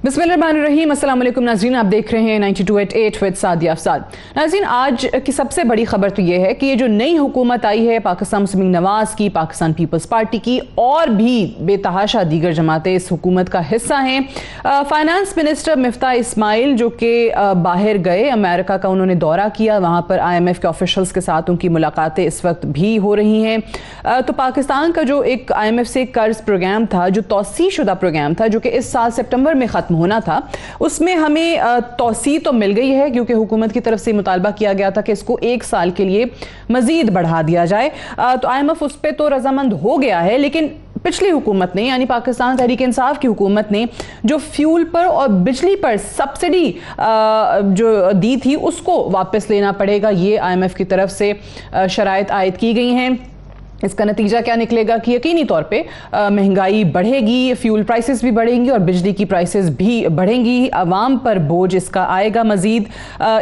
बिस्मिल्लाहिर्रहमानिर्रहीम। अस्सलाम वालेकुम नाज़रीन, आप देख रहे हैं 92.8 विद सादिया अफसार। नाज़रीन, आज की सबसे बड़ी खबर तो ये है कि ये जो नई हुकूमत आई है पाकिस्तान मुस्लिम नवाज़ की, पाकिस्तान पीपल्स पार्टी की और भी बेतहाशा दीगर जमातें इस हुकूमत का हिस्सा हैं। फाइनेंस मिनिस्टर मिफ्ता इस्माइल जो कि बाहर गए, अमेरिका का उन्होंने दौरा किया, वहाँ पर IMF के ऑफिशल्स के साथ उनकी मुलाकातें इस वक्त भी हो रही हैं। तो पाकिस्तान का जो एक IMF से कर्ज प्रोग्राम था, जो तौसी शुदा प्रोग्राम था, जो कि इस साल सितंबर में ख़त्म होना था, उसमें हमें तौसी तो मिल गई है क्योंकि हुकूमत की तरफ से मुतालबा किया गया था कि इसको 1 साल के लिए मजीद बढ़ा दिया जाए। तो IMF उस पर तो रजामंद हो गया है, लेकिन पिछली हुकूमत ने यानी पाकिस्तान तहरीक इंसाफ की हुकूमत ने जो फ्यूल पर और बिजली पर सब्सिडी जो दी थी उसको वापस लेना पड़ेगा। ये IMF की तरफ से शराइत आयद की गई हैं। इसका नतीजा क्या निकलेगा कि यकीनी तौर पे महंगाई बढ़ेगी, फ्यूल प्राइसेस भी बढ़ेंगी और बिजली की प्राइसेस भी बढ़ेंगी। आवाम पर बोझ इसका आएगा मजीद।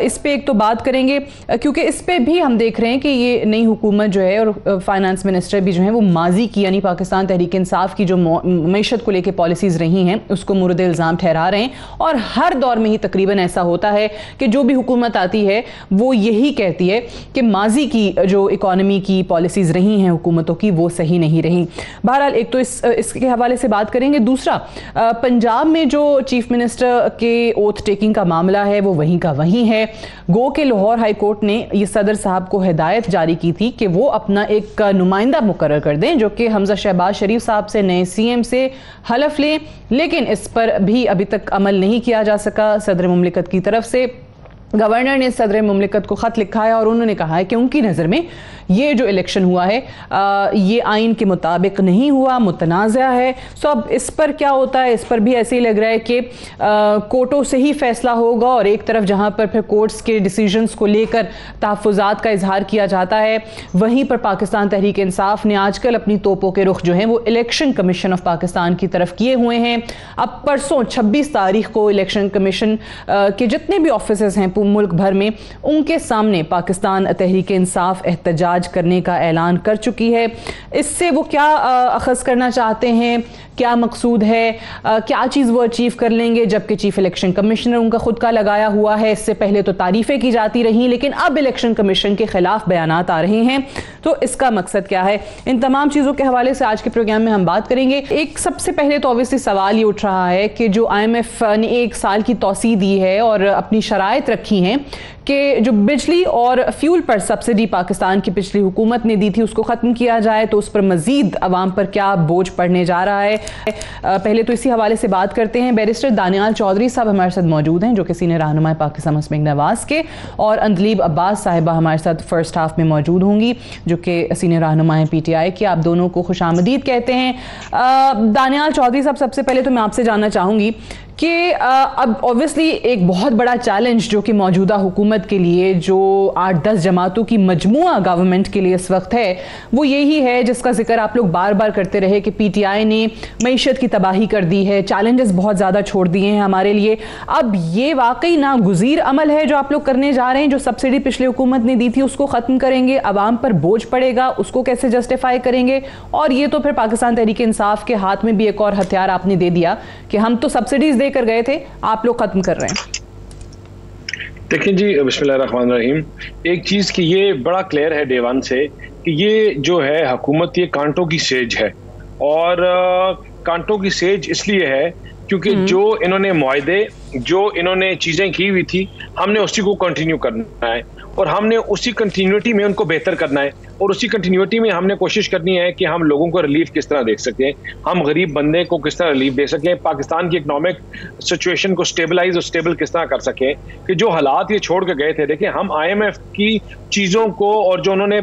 इस पे एक तो बात करेंगे क्योंकि इस पे भी हम देख रहे हैं कि ये नई हुकूमत जो है और फाइनेंस मिनिस्टर भी जो है वो माजी की यानी पाकिस्तान तहरीक इंसाफ की जो मईशत को लेकर पॉलिसीज़ रही हैं उसको मुर्द इल्ज़ाम ठहरा रहे हैं। और हर दौर में ही तकरीबन ऐसा होता है कि जो भी हुकूमत आती है वो यही कहती है कि माजी की जो इकॉनमी की पॉलिसीज़ रही हैं हुकूमतों की वो सही नहीं रही। बहरहाल एक तो इसके हवाले से बात करेंगे। दूसरा, पंजाब में जो चीफ मिनिस्टर के ओथ टेकिंग का मामला है वो वहीं का वहीं है। गो के लाहौर हाई कोर्ट ने ये सदर साहब को हिदायत जारी की थी कि वो अपना एक नुमाइंदा मुकर्रर कर दें जो कि हमजा शहबाज शरीफ साहब से, नए CM से हलफ लें, लेकिन इस पर भी अभी तक अमल नहीं किया जा सका। सदर मुमलिकत की तरफ से गवर्नर ने सदर मुमलिकत को ख़त लिखा है और उन्होंने कहा है कि उनकी नज़र में ये जो इलेक्शन हुआ है ये आइन के मुताबिक नहीं हुआ, मुतनाज़ा है। सो अब इस पर क्या होता है, इस पर भी ऐसे ही लग रहा है कि कोर्टों से ही फैसला होगा और एक तरफ जहाँ पर फिर कोर्ट्स के डिसीजंस को लेकर तहफ़्फ़ुज़ात का इजहार किया जाता है, वहीं पर पाकिस्तान तहरीक इंसाफ ने आजकल अपनी तोपों के रुख जो हैं वो इलेक्शन कमीशन ऑफ पाकिस्तान की तरफ किए हुए हैं। अब परसों 26 तारीख को इलेक्शन कमीशन के जितने भी ऑफिसेस हैं मुल्क भर में उनके सामने पाकिस्तान तहरीक इंसाफ एहतजाज करने का ऐलान कर चुकी है। इससे वो क्या अखज़ करना चाहते हैं, क्या मकसूद है, क्या चीज़ वो अचीव कर लेंगे, जबकि चीफ इलेक्शन कमिश्नर उनका खुद का लगाया हुआ है। इससे पहले तो तारीफ़ें की जाती रहीं लेकिन अब इलेक्शन कमीशन के खिलाफ बयानात आ रहे हैं। तो इसका मकसद क्या है, इन तमाम चीज़ों के हवाले से आज के प्रोग्राम में हम बात करेंगे। एक सबसे पहले तो ऑब्वियसली सवाल ये उठ रहा है कि जो IMF ने 1 साल की तौसी दी है और अपनी शराइत रखी हैं कि जो बिजली और फ्यूल पर सब्सिडी पाकिस्तान की पिछली हुकूमत ने दी थी उसको ख़त्म किया जाए, तो उस पर मज़ीद अवाम पर क्या बोझ पड़ने जा रहा है। पहले तो इसी हवाले से बात करते हैं। बैरिस्टर दानियाल चौधरी साहब हमारे साथ मौजूद हैं जो कि सीनियर रहनुमा पाकिस्तान मुस्लिम नवाज़ के, और अंदलीब अब्बास साहिबा हमारे साथ फर्स्ट हाफ में मौजूद होंगी जो कि सीनियर रहनुमा हैं PTI की। आप दोनों को खुशामदीद कहते हैं। दानियाल चौधरी साहब, सबसे पहले तो मैं आपसे जानना चाहूँगी कि अब ऑब्वियसली एक बहुत बड़ा चैलेंज जो कि मौजूदा हुकूमत के लिए, जो 8-10 जमातों की मजमुआ गवर्नमेंट के लिए इस वक्त है, वो यही है जिसका जिक्र आप लोग बार बार करते रहे कि PTI ने मईशत की तबाही कर दी है, चैलेंजेस बहुत ज़्यादा छोड़ दिए हैं हमारे लिए। अब ये वाकई नागुज़ीर अमल है जो आप लोग करने जा रहे हैं, जो सब्सिडी पिछली हुकूमत ने दी थी उसको ख़त्म करेंगे, आवाम पर बोझ पड़ेगा, उसको कैसे जस्टिफाई करेंगे? और ये तो फिर पाकिस्तान तहरीक इंसाफ के हाथ में भी एक और हथियार आपने दे दिया कि हम तो सब्सिडीज देकर गए थे, आप लोग खत्म कर रहे हैं। देखिए जी, बिस्मिल्लाहिर्रहमानिर्रहीम। एक चीज की ये बड़ा क्लियर है डे वन से कि ये जो है हुकूमत ये कांटों की सेज है, और कांटों की सेज इसलिए है क्योंकि जो इन्होंने मुआहदे, जो इन्होंने चीजें की हुई थी, हमने उसी को कंटिन्यू करना है और हमने उसी कंटिन्यूटी में उनको बेहतर करना है, और उसी कंटिन्यूटी में हमने कोशिश करनी है कि हम लोगों को रिलीफ किस तरह दे सकें, हम गरीब बंदे को किस तरह रिलीफ दे सकें, पाकिस्तान की इकनॉमिक सिचुएशन को स्टेबलाइज और स्टेबल किस तरह कर सकें कि जो हालात ये छोड़ के गए थे। देखिए, हम IMF की चीज़ों को और जो उन्होंने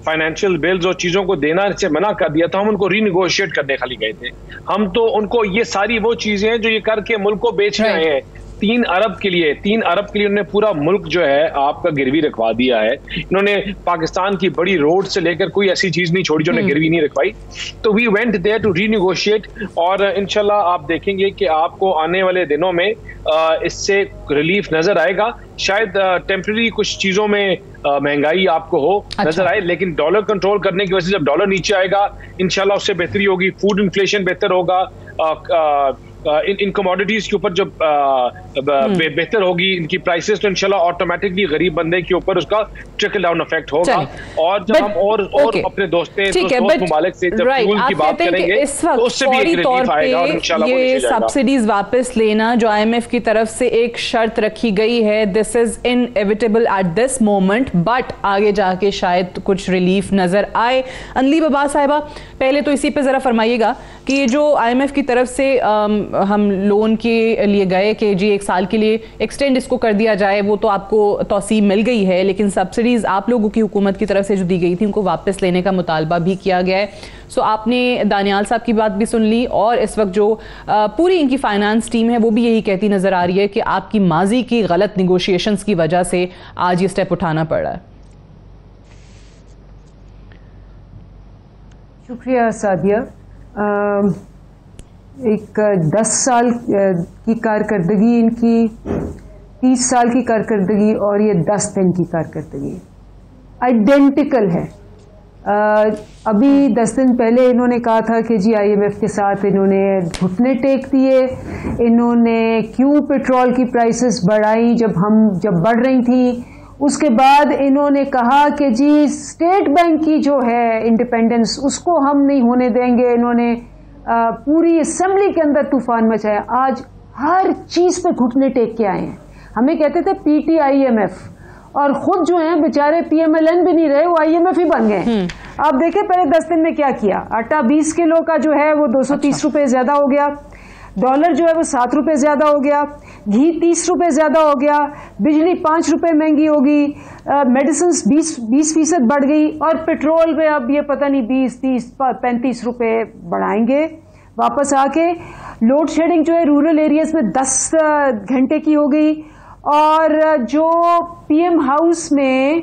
फाइनेंशियल बिल्स और चीज़ों को देना से मना कर दिया था, हम उनको रीनिगोशिएट करने खाली गए थे। हम तो उनको ये सारी वो चीज़ें हैं जो ये करके मुल्क को बेचने आए हैं। 3 अरब के लिए उन्होंने पूरा मुल्क जो है आपका गिरवी रखवा दिया है। इन्होंने पाकिस्तान की बड़ी रोड से लेकर कोई ऐसी चीज नहीं छोड़ी जो उन्हें गिरवी नहीं रखवाई। तो we went there to renegotiate, और इंशाल्लाह आप देखेंगे कि आपको आने वाले दिनों में इससे रिलीफ नजर आएगा। शायद टेम्परेरी कुछ चीजों में महंगाई आपको हो नजर आए, लेकिन डॉलर कंट्रोल करने की वजह से जब डॉलर नीचे आएगा इंशाल्लाह उससे बेहतरी होगी, फूड इन्फ्लेशन बेहतर होगा, इन कमोडिटीज के ऊपर जब बेहतर होगी इनकी प्राइसेस, तो इंशाल्लाह ऑटोमेटिकली गरीब बंदे के ऊपर उसका ट्रिकल डाउन इफेक्ट होगा। और जब हम और अपने दोस्त ममालिक से जब फ्यूल की बात करेंगे तो उससे भी एक रिलीफ आएगा और इंशाल्लाह ये सब्सिडीज वापस लेना जो IMF की तरफ से एक शर्त रखी गई है, this is inevitable at this moment, but आगे जाके शायद कुछ रिलीफ नजर आए। अंदलीब अब्बास साहिबा, पहले तो इसी पे जरा फरमाइएगा कि ये जो IMF की तरफ से हम लोन के लिए गए कि जी 1 साल के लिए एक्सटेंड इसको कर दिया जाए, वो तो आपको तौसीब मिल गई है, लेकिन सब्सिडीज आप लोगों की हुकूमत की तरफ से जो दी गई थी उनको वापस लेने का मुतालबा भी किया गया है। सो आपने दानियाल साहब की बात भी सुन ली और इस वक्त जो पूरी इनकी फाइनेंस टीम है वो भी यही कहती नजर आ रही है कि आपकी माजी की गलत निगोशिएशंस की वजह से आज ये स्टेप उठाना पड़ रहा है। शुक्रिया सादिया। एक 10 साल की कारकर्दगी इनकी, 30 साल की कारकर्दगी और ये 10 दिन की कारकर्दगी आइडेंटिकल है। अभी 10 दिन पहले इन्होंने कहा था कि जी IMF के साथ इन्होंने घुटने टेक दिए, इन्होंने क्यों पेट्रोल की प्राइसेस बढ़ाई जब बढ़ रही थी। उसके बाद इन्होंने कहा कि जी स्टेट बैंक की जो है इंडिपेंडेंस उसको हम नहीं होने देंगे। इन्होंने पूरी असेंबली के अंदर तूफान मचाया। आज हर चीज पे घुटने टेक के आए हैं। हमें कहते थे PTIMF और खुद जो है बेचारे PMLN भी नहीं रहे, वो IMF ही बन गए। आप देखें पहले 10 दिन में क्या किया। आटा 20 किलो का जो है वो 230 रुपए ज्यादा हो गया, डॉलर जो है वो 7 रुपए ज्यादा हो गया, घी 30 रुपए ज्यादा हो गया, बिजली 5 रुपए महंगी होगी, मेडिसिन 20% बढ़ गई और पेट्रोल पे अब ये पता नहीं 20, 30, 35 रुपए बढ़ाएंगे वापस आके। लोड शेडिंग जो है रूरल एरियाज में 10 घंटे की हो गई और जो PM हाउस में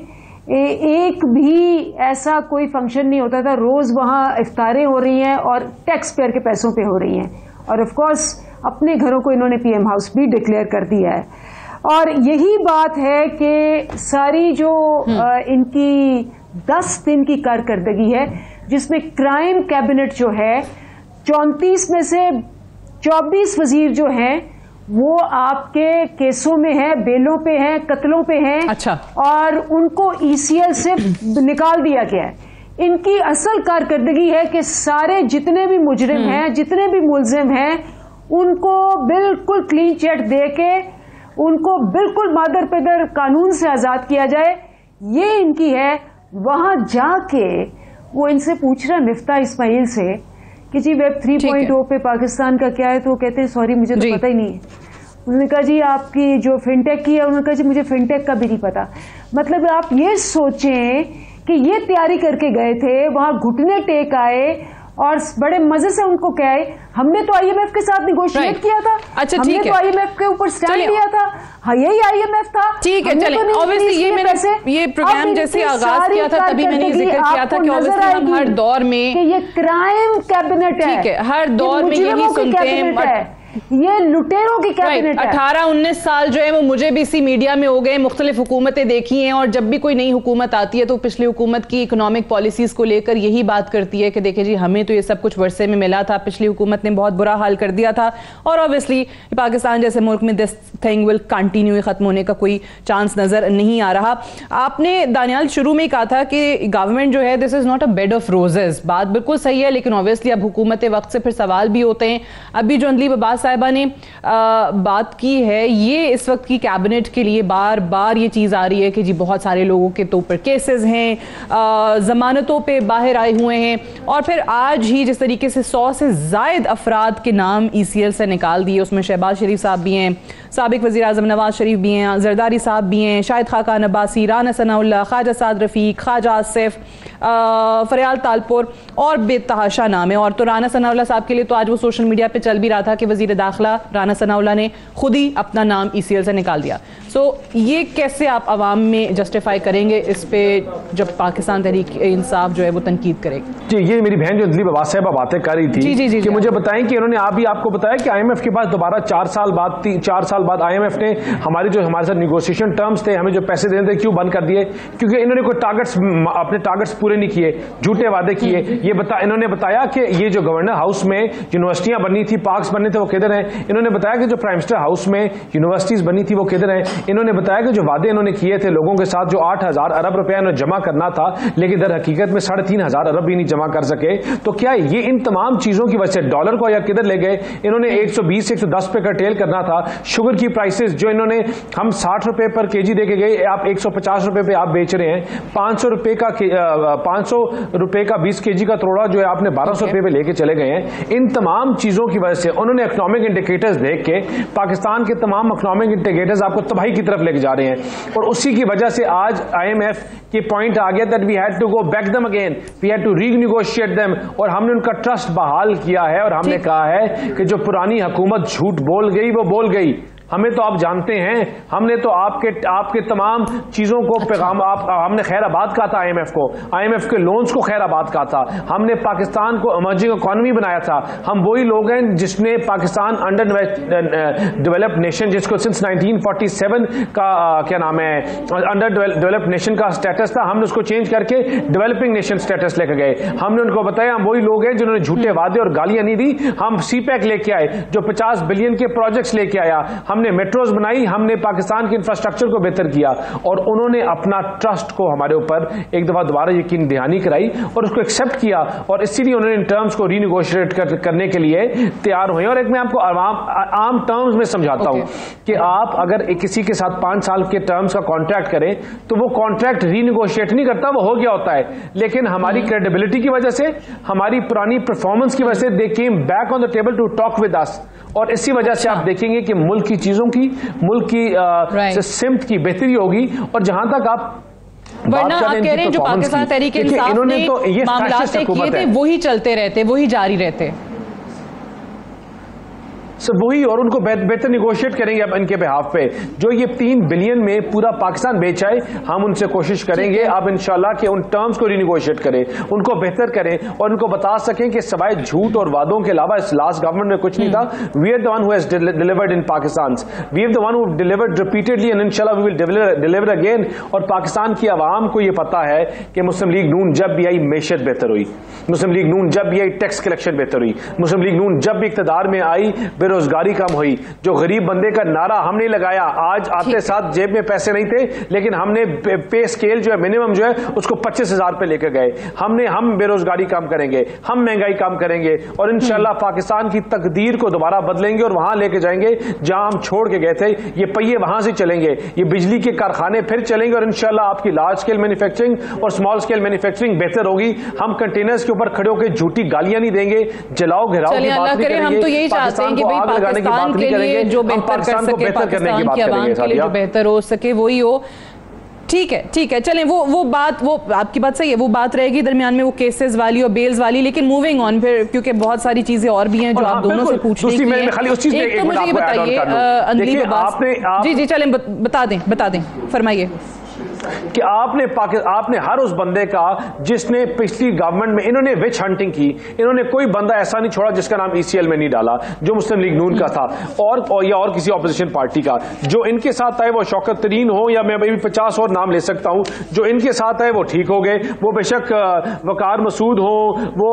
एक भी ऐसा कोई फंक्शन नहीं होता था, रोज वहां इफ्तारें हो रही हैं और टैक्स पेयर के पैसों पे हो रही हैं। और ऑफ कोर्स अपने घरों को इन्होंने PM हाउस भी डिक्लेयर कर दिया है। और यही बात है कि सारी जो इनकी 10 दिन की कारकर्दगी है जिसमें क्राइम कैबिनेट जो है 34 में से 24 वजीर जो हैं वो आपके केसों में है, बेलों पे हैं, कत्लों पे हैं। अच्छा। और उनको ECL से निकाल दिया गया है। इनकी असल कारकर्दगी है कि सारे जितने भी मुजरिम हैं, जितने भी मुलजिम हैं, उनको बिल्कुल क्लीन चिट दे के उनको बिल्कुल मादर पेदर कानून से आजाद किया जाए, ये इनकी है। वहां जाके वो इनसे पूछ रहा मिफ्ता इस्माइल से कि जी वेब 3.0 पे पाकिस्तान का क्या है, तो वो कहते हैं सॉरी मुझे तो पता ही नहीं है। उन्होंने कहा जी आपकी जो फिनटेक की है, उन्होंने कहा जी मुझे फिनटेक का भी नहीं पता। मतलब आप ये सोचें कि ये तैयारी करके गए थे, वहां घुटने टेक आए और बड़े मजे से उनको कहे हमने तो IMF के साथ निगोशिएट किया था। अच्छा, हमने तो IMF के ऊपर स्टैंड लिया था। हाँ यही IMF था। ठीक है, चलिए ऑब्वियसली ये प्रोग्राम जैसे आगाज किया था तभी मैंने जिक्र किया था कि ऑब्वियसली हम हर दौर में ये क्राइम कैबिनेट है। ठीक है, हर दौर में यही सुनते हैं, ये लुटेरों की कैबिनेट है। 18-19 साल जो है वो मुझे भी इसी मीडिया में हो गए, मुख्तलिफ हुकूमतें देखी हैं और जब भी कोई नई हुकूमत आती है तो पिछली हुकूमत की इकोनॉमिक पॉलिसीज को लेकर यही बात करती है कि देखिए जी हमें तो ये सब कुछ वर्षे में मिला था, पिछली हुकूमत ने बहुत बुरा हाल कर दिया था। और ऑब्वियसली पाकिस्तान जैसे मुल्क में दिस थिंग विल कंटिन्यू, खत्म होने का कोई चांस नजर नहीं आ रहा। आपने दानियाल शुरू में कहा था कि गवर्नमेंट जो है this is not a bed of roses, बात बिल्कुल सही है, लेकिन ऑब्वियसली अब हुकूमत वक्त से फिर सवाल भी होते हैं। अभी जो अंदलीब अब्बास साहिबा ने बात की है, ये इस वक्त की कैबिनेट के लिए बार बार ये चीज़ आ रही है कि जी बहुत सारे लोगों के तो ऊपर केसेस हैं, जमानतों पे बाहर आए हुए हैं, और फिर आज ही जिस तरीके से 100 से ज़ायद अफराद के नाम ECL से निकाल दिए, उसमें शहबाज शरीफ साहब भी हैं, साबिक वज़ीर आज़म नवाज शरीफ भी हैं, जरदारी साहब भी हैं, शाहिद खाकान अब्बासी, राना सनाउल्लाह, ख्वाजा साद रफ़ीक, ख्वाजा आसिफ, फरियाल तालपुर और बेतहाशा नाम है। और तो राना सनाउल्लाह साहब के लिए तो आज वो सोशल मीडिया पे चल भी रहा था कि वज़ीर दाखिला राना सनाउल्लाह ने खुद ही अपना नाम ECL से निकाल दिया। सो ये कैसे आप आवाम में जस्टिफाई करेंगे इस पे जब पाकिस्तान तहरीक इंसाफ जो है वो तनकीद करेगी? जी, ये मेरी बहन जो अंदलीब अब्बास साहिबा बातें कर रही थी कि मुझे बताएं कि इन्होंने आपको बताया कि IMF के पास दोबारा 4 साल बाद IMF ने हमारे साथ निगोशिएशन टर्म्स थे, हमें जो पैसे देने थे क्यों बंद कर दिए? क्योंकि इन्होंने कोई अपने टारगेट्स पूरे नहीं किए, झूठे वादे किए। इन्होंने बताया कि ये जो गवर्नर हाउस में यूनिवर्सिटियां बननी थी, पार्क्स बनने थे, वो कहते किधर हैं, इन्होंने बताया कि जो प्राइम मिनिस्टर हाउस में यूनिवर्सिटीज बनी थी वो किधर हैं, इन्होंने बताया कि जो वादे इन्होंने किए थे लोगों के साथ, जो 8,000 अरब रुपया इन्होंने जमा करना था लेकिन दर हकीकत में 3,500 अरब भी नहीं जमा कर सके, तो क्या ये इन तमाम चीजों की वजह से डॉलर को या किधर ले गए? इन्होंने 120-110 पे कर्टेल करना था। शुगर की प्राइसेस जो इन्होंने हम 60 रुपए पर केजी दे के गए, आप 150 रुपए पे आप बेच रहे हैं। 500 रुपए का 20 केजी का तोड़ा जो है आपने 1200 रुपए पे लेके चले गए हैं। इन तमाम चीजों की वजह से उन्होंने इकोनॉमिक इंडिकेटर्स देख के पाकिस्तान के तमाम इकोनॉमिक इंडिकेटर्स आपको तबाही की तरफ लेके जा रहे हैं, और उसी की वजह से आज IMF के पॉइंट आ गया that we had to go back them again, we had to renegotiate them, और हमने उनका ट्रस्ट बहाल किया है और हमने कहा है कि जो पुरानी हुकूमत झूठ बोल गई वो बोल गई। हमें तो आप जानते हैं, हमने तो आपके तमाम चीजों को पैगाम हमने खैराबाद कहा था IMF के लोन्स को खैराबाद कहा था, हमने पाकिस्तान को इमर्जिंग इकोनॉमी बनाया था। हम वही लोग हैं जिसने पाकिस्तान अंडर डेवलप्ड नेशन, जिसको सिंस 1947 का क्या नाम है अंडर डेवलप्ड नेशन का स्टेटस था, हमने उसको चेंज करके डेवलपिंग नेशन स्टेटस लेकर गए। हमने उनको बताया हम वही लोग हैं जिन्होंने झूठे वादे और गालियां नहीं दी। हम CPEC लेके आए जो 50 बिलियन के प्रोजेक्ट्स लेके आया, हमने मेट्रोज बनाई, हमने पाकिस्तान के इंफ्रास्ट्रक्चर को बेहतर किया, और उन्होंने अपना ट्रस्ट को हमारे ऊपर एक दफा दोबारा यकीन दहानी कराई और उसको एक्सेप्ट किया, और इसीलिए उन्होंने इन टर्म्स को रीनेगोशिएट करने के लिए तैयार हुए। और एक मैं आपको आम टर्म्स में समझाता हूं कि आप अगर किसी के साथ 5 साल के टर्म्स का कॉन्ट्रैक्ट करें तो वो कॉन्ट्रैक्ट रीनेगोशिएट नहीं करता, वो हो गया होता है, लेकिन हमारी क्रेडिबिलिटी की वजह से, हमारी पुरानी परफॉर्मेंस की वजह से they came back on the table to talk with us, और इसी वजह से आप देखेंगे कि मुल्क की चीजों की, मुल्क की सिमत की बेहतरी होगी। और जहां तक आप वरना आप कह रहे हैं जो पाकिस्तान तहरीक इंसाफ ने मामलात तय किए थे वही चलते रहते, वही जारी रहते सब वही, और उनको बेहतर निगोशिएट करेंगे अब इनके बिहाफ पे। जो ये 3 बिलियन में पूरा पाकिस्तान बेचा है, हम उनसे कोशिश करेंगे अब इंशाल्लाह कि उन टर्म्स को रिनिगोशिएट करें, उनको बेहतर करें और उनको बता सकें कि सवाए झूठ और वादों के अलावा इस लास्ट गवर्नमेंट में कुछ नहीं था। We are the one who has delivered in Pakistan, we are the one who delivered repeatedly and इंशाल्लाह वी विल डिलीवर अगेन। और पाकिस्तान की आवाम को ये पता है कि मुस्लिम लीग नून जब भी आई मैशत बेहतर हुई, मुस्लिम लीग नून जब भी आई टैक्स कलेक्शन बेहतर हुई, मुस्लिम लीग नून जब भी इक़्तिदार में आई बेरोजगारी कम हुई। जो गरीब बंदे का नारा हमने लगाया, आज आते साथ जेब में पैसे नहीं थे, लेकिन हमने पे स्केल जो है मिनिमम जो है उसको 25,000 पे लेकर गए। हम बेरोजगारी कम करेंगे, हम महंगाई कम करेंगे, और इंशाल्लाह पाकिस्तान की तकदीर को दोबारा बदलेंगे और वहां लेके जाएंगे जहां हम छोड़ के गए थे। ये पहिए वहां से चलेंगे, ये बिजली के कारखाने फिर चलेंगे, और इंशाल्लाह आपकी लार्ज स्केल मैन्युफैक्चरिंग और स्मॉल स्केल मैन्युफैक्चरिंग बेहतर होगी। हम कंटेनर्स के ऊपर खड़े होकर झूठी गालियां नहीं देंगे, जलाओ घिराओ की बात नहीं करेंगे, हम तो यही चाहते हैं कि भाई पाकिस्तान के लिए जो बेहतर कर सके, पाकिस्तान की आवाम के लिए जो बेहतर हो सके वही हो। ठीक है, चलें वो बात, वो आपकी बात सही है, वो बात रहेगी दरमियान में वो केसेस वाली और बेल्स वाली, लेकिन मूविंग ऑन फिर, क्योंकि बहुत सारी चीजें और भी हैं जो आप दोनों से पूछने की हैं। एक तो मुझे ये बताइए अंदली अब्बास जी चलें बता दें फरमाइए कि आपने हर उस बंदे का जिसने पिछली गवर्नमेंट में इन्होंने विच हंटिंग की, इन्होंने कोई बंदा ऐसा नहीं छोड़ा जिसका नाम ECL में नहीं डाला जो मुस्लिम लीग नून का था और किसी ऑपोजिशन पार्टी का। जो इनके साथ आए वो शौकत तरीन हो या मैं भी 50 और नाम ले सकता हूं, जो इनके साथ आए वो ठीक हो गए। वो बेशक वकार मसूद हो, वो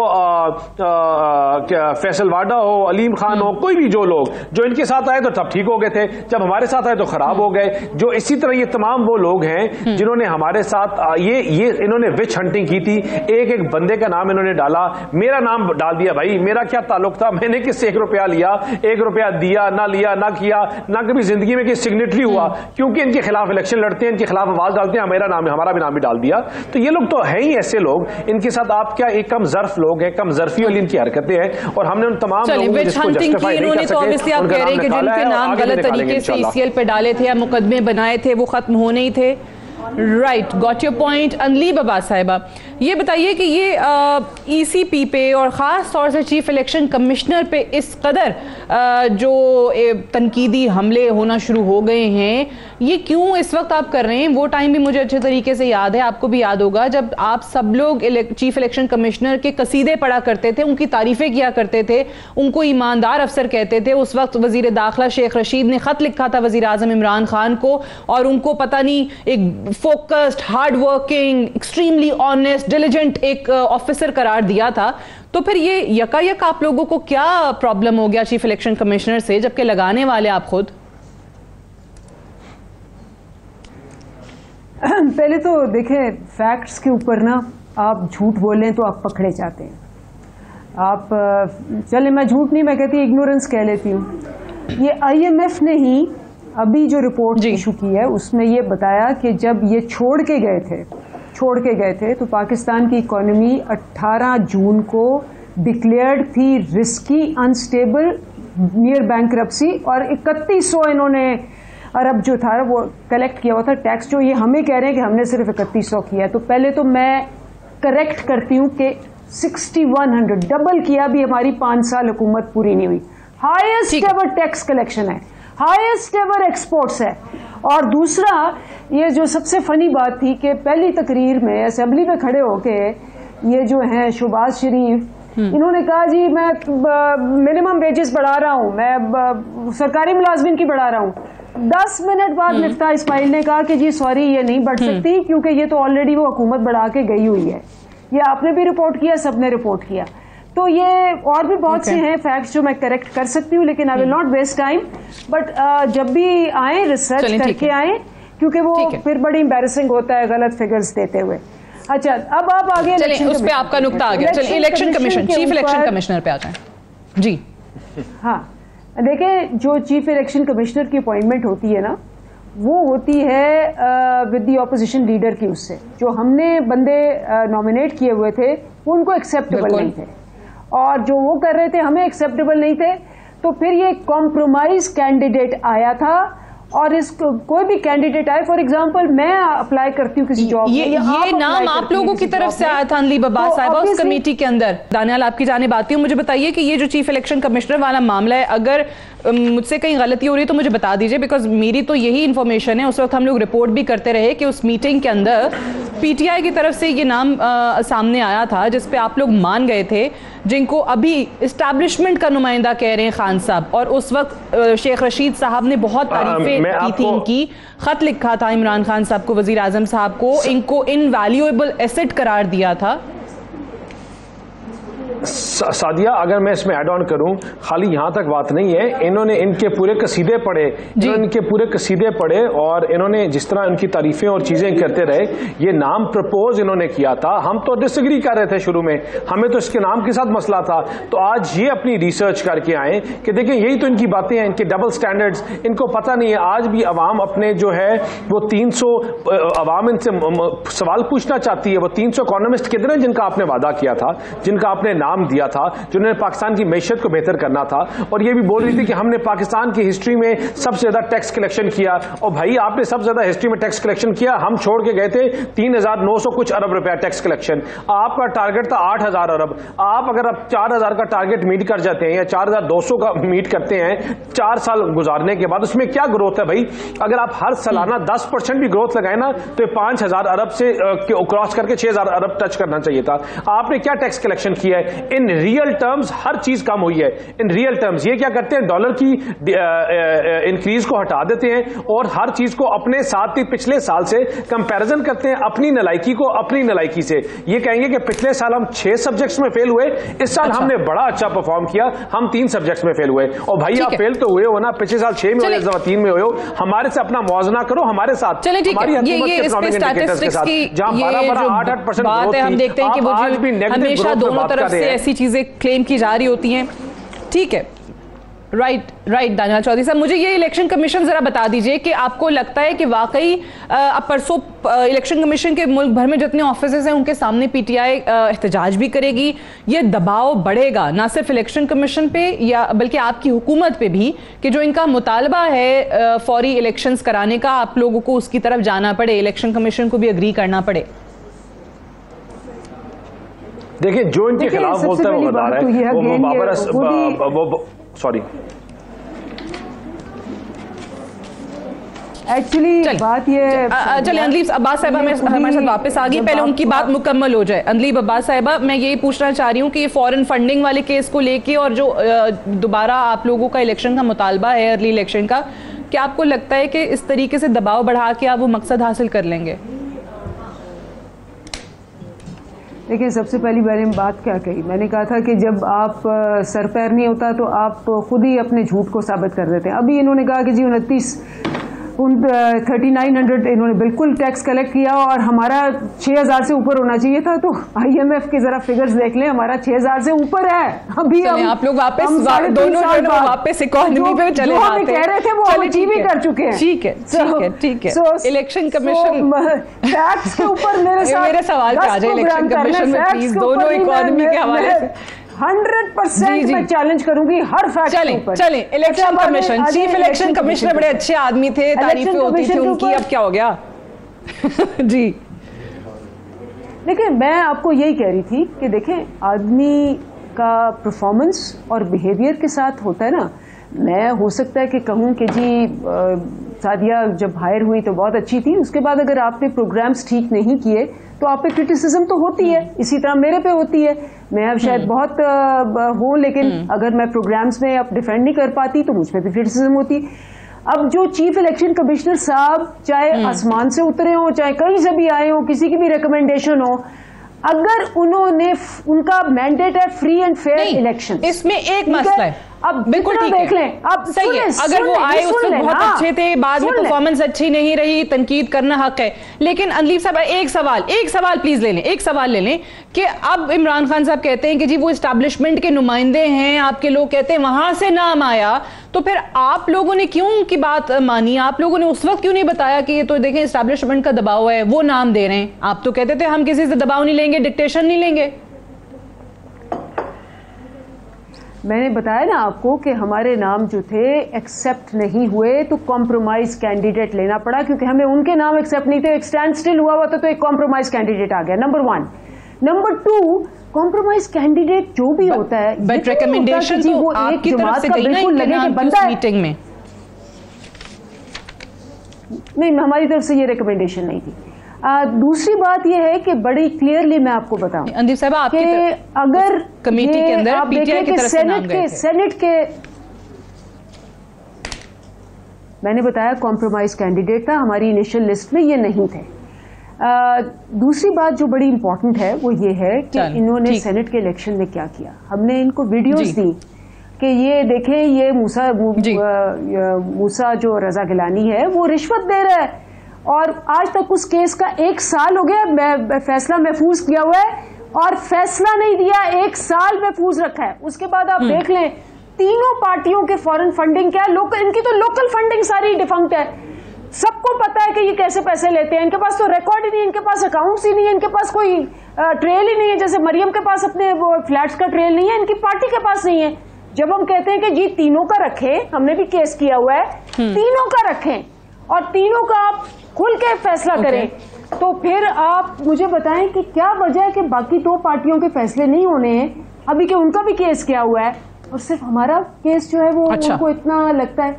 फैसल वाडा हो, अलीम खान हो, कोई भी जो लोग जो इनके साथ आए तो तब ठीक हो गए थे, जब हमारे साथ आए तो खराब हो गए। जो इसी तरह ये तमाम वो लोग हैं जिन्होंने हमारे साथ ये इन्होंने विच हंटिंग की थी, एक बंदे का नाम इन्होंने डाला, मेरा नाम डाल दिया। भाई मेरा क्या ताल्लुक था, मैंने किससे 1 रुपया लिया, 1 रुपया दिया ना किया ना कभी जिंदगी में किसी सिग्नेटरी हुआ, क्योंकि इनके खिलाफ इलेक्शन लड़ते हैं, इनके खिलाफ आवाज डालते हैं, हमारा भी नाम भी डाल दिया। तो ये लोग तो है ही ऐसे लोग, इनके साथ आप क्या एक कम ज़र्फ लोग हैं, कम ज़र्फी वाली इनकी हरकतें हैं, और हमने उन तमाम लोगों को जिसको जस्टिफाई नहीं कर सके आप कह रहे हैं कि जिनके नाम गलत तरीके से ECL पे डाले थे या मुकदमे बनाए थे वो खत्म होने ही थे। Right, got your point. Andleeb Abbas साहिबा, ये बताइए कि ये ECP पे और ख़ास तौर से चीफ इलेक्शन कमिश्नर पे इस कदर जो तनकीदी हमले होना शुरू हो गए हैं, ये क्यों इस वक्त आप कर रहे हैं? वो टाइम भी मुझे अच्छे तरीके से याद है, आपको भी याद होगा, जब आप सब लोग चीफ इलेक्शन कमिश्नर के कसीदे पढ़ा करते थे, उनकी तारीफें किया करते थे, उनको ईमानदार अफसर कहते थे। उस वक्त वजीर दाखिला शेख रशीद ने खत लिखा था वजीर आजम इमरान खान को, और उनको पता नहीं एक focused, hard working, extremely honest, diligent एक ऑफिसर करार दिया था। तो फिर ये यकायक आप लोगों को क्या प्रॉब्लम हो गया चीफ इलेक्शन कमिश्नर से, जबकि लगाने वाले आप खुद? पहले तो देखें, फैक्ट्स के ऊपर ना आप झूठ बोलें तो आप पकड़े जाते हैं। आप चले, मैं झूठ नहीं, मैं कहती इग्नोरेंस कह लेती हूँ। ये IMF ने ही अभी जो रिपोर्ट इशू की है उसमें ये बताया कि जब ये छोड़ के गए थे तो पाकिस्तान की इकोनॉमी 18 जून को डिक्लेयर्ड थी रिस्की, अनस्टेबल, नियर बैंकरप्सी, और 3100 इन्होंने अरब जो था वो कलेक्ट किया हुआ था टैक्स, जो ये हमें कह रहे हैं कि हमने सिर्फ 3100 किया है। तो पहले तो मैं करेक्ट करती हूँ कि 6100 डबल किया, भी हमारी 5 साल हुकूमत पूरी नहीं हुई। हाईएस्ट एवर टैक्स कलेक्शन है, हाईएस्ट एवर एक्सपोर्ट्स है। और दूसरा, ये जो सबसे फनी बात थी कि पहली तकरीर में असेंबली में खड़े होके ये जो हैं शहबाज शरीफ, इन्होंने कहा जी मैं मिनिमम वेजेस बढ़ा रहा हूं, मैं सरकारी मुलाजमिन की बढ़ा रहा हूं। 10 मिनट बाद मिफ्ता इस्माइल ने कहा कि जी सॉरी, ये नहीं बढ़ सकती क्योंकि ये तो ऑलरेडी वो हुकूमत बढ़ा के गई हुई है। ये आपने भी रिपोर्ट किया, सबने रिपोर्ट किया। तो ये और भी बहुत से हैं फैक्ट्स जो मैं करेक्ट कर सकती हूँ, लेकिन I will not waste time. But जब भी आए रिसर्च करके आए, क्योंकि वो फिर बड़ी एम्बैरेसिंग होता है गलत फिगर्स देते हुए। अच्छा, अब आप आगे उस पे आपका नुक्ता आ गया। चलिए election commission, chief election commissioner पे आ जाएं। जी हाँ, देखिए, जो चीफ इलेक्शन कमिश्नर की अपॉइंटमेंट होती है ना, वो होती है विद द ऑपोजिशन लीडर की। उससे जो हमने बंदे नॉमिनेट किए हुए थे वो उनको एक्सेप्टेबल नहीं थे, और जो वो कर रहे थे हमें एक्सेप्टेबल नहीं थे। तो फिर ये कॉम्प्रोमाइज कैंडिडेट आया था, और इस कोई भी कैंडिडेट आए, फॉर एग्जांपल मैं अप्लाई करती हूँ किसी जॉब में, ये नाम आप लोगों की तरफ से आया था अनलीब अब्बास साहिबा उस कमेटी के अंदर। दानियाल, आपकी जानिब आती हूँ, मुझे बताइए कि ये जो चीफ इलेक्शन कमिश्नर वाला मामला है, अगर मुझसे कहीं गलती हो रही है तो मुझे बता दीजिए, बिकॉज मेरी तो यही इन्फॉर्मेशन है। उस वक्त हम लोग रिपोर्ट भी करते रहे कि उस मीटिंग के अंदर PTI की तरफ से ये नाम सामने आया था जिसपे आप लोग मान गए थे, जिनको अभी इस्टेब्लिशमेंट का नुमाइंदा कह रहे हैं खान साहब, और उस वक्त शेख रशीद साहब ने बहुत तारीफें की थी इनकी, खत लिखा था इमरान खान साहब को, वजीर आजम साहब को, इनको इनवैल्यूएबल एसेट करार दिया था। सादिया, अगर मैं इसमें ऐड ऑन करूं, खाली यहां तक बात नहीं है, इन्होंने इनके पूरे कसीदे पढ़े, और इन्होंने जिस तरह इनकी तारीफें और चीजें करते रहे, ये नाम प्रपोज इन्होंने किया था। हम तो डिसएग्री कर रहे थे शुरू में, हमें तो इसके नाम के साथ मसला था। तो आज ये अपनी रिसर्च करके आए कि देखिए यही तो इनकी बातें हैं, इनके डबल स्टैंडर्ड्स, इनको पता नहीं है। आज भी अवाम अपने जो है वो 300 अवाम इनसे सवाल पूछना चाहती है, वो 300 इकोनॉमिस्ट कितने जिनका आपने वादा किया था, जिनका आपने नाम दिया था, जिन्होंने पाकिस्तान की मैशत को बेहतर करना था, और ये भी बोल रही थी कि हमने पाकिस्तान की हिस्ट्री में सबसे ज्यादा टैक्स कलेक्शन किया। और भाई, आपने सबसे ज्यादा हिस्ट्री में टैक्स कलेक्शन किया, हम छोड़ के गए थे 3,900 कुछ अरब रुपया टैक्स कलेक्शन। आपका टारगेट था 8,000 अरब। आप अगर आप 4,000 का टारगेट मीट कर जाते हैं या 4,200 का मीट करते हैं 4 साल गुजारने के बाद, उसमें क्या ग्रोथ है भाई? अगर आप हर सालाना 10% भी ग्रोथ लगाए ना, तो 5,000 अरब से क्रॉस करके 6,000 अरब टच करना चाहिए था। आपने क्या टैक्स कलेक्शन किया है? इन रियल टर्म्स हर चीज कम हुई है। इन रियल टर्म्स ये क्या करते हैं, डॉलर की इंक्रीज को हटा देते हैं और हर चीज को अपने साथ ही पिछले साल से कंपैरिजन करते हैं, अपनी नलायकी को अपनी नलायकी से। ये कहेंगे कि पिछले साल हम 6 सब्जेक्ट्स में फेल हुए, इस साल हमने बड़ा अच्छा परफॉर्म किया, हम 3 सब्जेक्ट्स में फेल हुए। और भाई आप फेल तो हुए हो ना, पिछले साल 6 में हुए, इस दफा 3 में हुए हो। हमारे से अपना मुआवजा करो, हमारे साथ, हमारी हुकूमत के इकोनॉमिक इंडिकेटर्स के साथ, जहां 12-8% ग्रोथ थी, हम देखते हैं कि वो हमेशा दोनों तरफ से ऐसी चीजें क्लेम की जा रही होती हैं। ठीक है, राइट दानियाल चौधरी साहब, मुझे ये इलेक्शन कमीशन जरा बता दीजिए कि आपको लगता है कि वाकई अब परसों इलेक्शन कमीशन के मुल्क भर में जितने ऑफिसेज हैं उनके सामने PTI एहतजाज भी करेगी, ये दबाव बढ़ेगा ना सिर्फ इलेक्शन कमीशन पे या बल्कि आपकी हुकूमत पे भी, कि जो इनका मुतालबा है फौरी इलेक्शंस कराने का, आप लोगों को उसकी तरफ जाना पड़े, इलेक्शन कमीशन को भी अग्री करना पड़े? देखिए, जो इनके खिलाफ बोलता है वो बता रहा है, वो सॉरी एक्चुअली बात ये, चलिए अंदलीब अब्बास साहिबा हमारे साथ वापस आ गई, पहले उनकी बात मुकम्मल हो जाए। अंदलीब अब्बास साहिबा, मैं यही पूछना चाह रही हूँ कि ये फॉरेन फंडिंग वाले केस को लेके और जो दोबारा आप लोगों का इलेक्शन का मुतालबा है अर्ली इलेक्शन का, क्या आपको लगता है कि इस तरीके से दबाव बढ़ा के आप वो मकसद हासिल कर लेंगे? देखिए, सबसे पहली बार में बात क्या कही, मैंने कहा था कि जब आप सर पैर नहीं होता तो आप खुद ही अपने झूठ को साबित कर देते हैं। अभी इन्होंने कहा कि जी 3900 इन्होंने बिल्कुल टैक्स कलेक्ट किया और हमारा 6000 से ऊपर होना चाहिए था। तो IMF के जरा फिगर्स देख लें, हमारा 6000 से ऊपर है। अभी आप लोग वापस दोनों वापस इकोनॉमी पे चले जाते हैं, कह रहे थे वो हम अचीव ही कर चुके हैं। ठीक है, ठीक है। इलेक्शन कमीशन टैक्स के ऊपर मेरे सवाल पे आ जाए, इलेक्शन कमीशन में प्लीज दोनों इकोनॉमी के हवाले से 100% मैं चैलेंज करूंगी हर फैक्ट के ऊपर। चलें election commission, chief election commissioner बड़े अच्छे आदमी थे, तारीफें होती थी उनकी, अब क्या हो गया? जी देखिए, मैं आपको यही कह रही थी कि देखें, आदमी का परफॉर्मेंस और बिहेवियर के साथ होता है ना। मैं हो सकता है कि कहूँ कि जी सादिया जब हायर हुई तो बहुत अच्छी थी, उसके बाद अगर आपने प्रोग्राम्स ठीक नहीं किए तो आप पे क्रिटिसिज्म तो होती है, इसी तरह मेरे पे होती है। मैं अब शायद बहुत हूँ, लेकिन अगर मैं प्रोग्राम्स में अब डिफेंड नहीं कर पाती तो मुझ पे भी क्रिटिसिज्म होती। अब जो चीफ इलेक्शन कमिश्नर साहब चाहे आसमान से उतरे हो, चाहे कहीं से भी आए हो, किसी की भी रिकमेंडेशन हो, अगर उन्होंने, उनका मैंडेट है फ्री एंड फेयर इलेक्शन, इसमें एक मसला है। अब बिल्कुल देख लें, अब सही है, अगर वो आए उस वक्त बहुत अच्छे थे, बाद में परफॉर्मेंस अच्छी नहीं रही, तनकीद करना हक है। लेकिन अनलीफ साहब एक सवाल प्लीज ले लें, एक सवाल ले लें कि अब इमरान खान साहब कहते हैं कि जी वो इस्टेब्लिशमेंट के नुमाइंदे हैं, आपके लोग कहते हैं वहां से नाम आया, तो फिर आप लोगों ने क्यों उनकी बात मानी? आप लोगों ने उस वक्त क्यों नहीं बताया कि ये तो देखें इस्टेब्लिशमेंट का दबाव है, वो नाम दे रहे हैं? आप तो कहते थे हम किसी से दबाव नहीं लेंगे, डिक्टेशन नहीं लेंगे। मैंने बताया ना आपको कि हमारे नाम जो थे एक्सेप्ट नहीं हुए, तो कॉम्प्रोमाइज कैंडिडेट लेना पड़ा, क्योंकि हमें उनके नाम एक्सेप्ट नहीं थे। एक स्टैंड स्टिल हुआ हुआ था तो एक कॉम्प्रोमाइज कैंडिडेट आ गया, नंबर 1। नंबर 2, कॉम्प्रोमाइज कैंडिडेट जो भी होता है, बट रिकमेंडेशन तो वो आपकी तरफ से गई ना लगे कि बंदा मीटिंग में नहीं, हमारी तरफ से ये रिकमेंडेशन नहीं थी। दूसरी बात यह है कि बड़ी क्लियरली मैं आपको बताऊं अंदीप साहब, आपकी अगर कमेटी के अंदर आप देखें कि सेनेट के मैंने बताया कॉम्प्रोमाइज कैंडिडेट था, हमारी इनिशियल लिस्ट में ये नहीं थे। दूसरी बात जो बड़ी इंपॉर्टेंट है वो ये है कि इन्होंने सेनेट के इलेक्शन में क्या किया। हमने इनको वीडियोस दी कि ये देखें, ये मूसा जो रजा गिलानी है वो रिश्वत दे रहा है, और आज तक उस केस का 1 साल हो गया, फैसला महफूज किया हुआ है और फैसला नहीं दिया, 1 साल महफूज रखा है। उसके बाद आप देख लें तीनों पार्टियों के फॉरेन फंडिंग क्या है, इनकी तो लोकल फंडिंग सारी डिफंक्ट है। सबको पता है कि ये कैसे पैसे लेते हैं, इनके पास तो रिकॉर्ड ही नहीं, इनके पास अकाउंट्स ही नहीं है, इनके पास कोई ट्रेल ही नहीं है। जैसे मरियम के पास अपने वो फ्लैट्स का ट्रेल नहीं है, इनकी पार्टी के पास नहीं है। जब हम कहते हैं कि जी तीनों का रखें, हमने भी केस किया हुआ है, तीनों का रखें और तीनों का आप खुल के फैसला करें, तो फिर आप मुझे बताएं कि क्या वजह है कि बाकी 2 पार्टियों के फैसले नहीं होने हैं अभी, कि उनका भी केस किया हुआ है और सिर्फ हमारा केस जो है वो उनको इतना लगता है।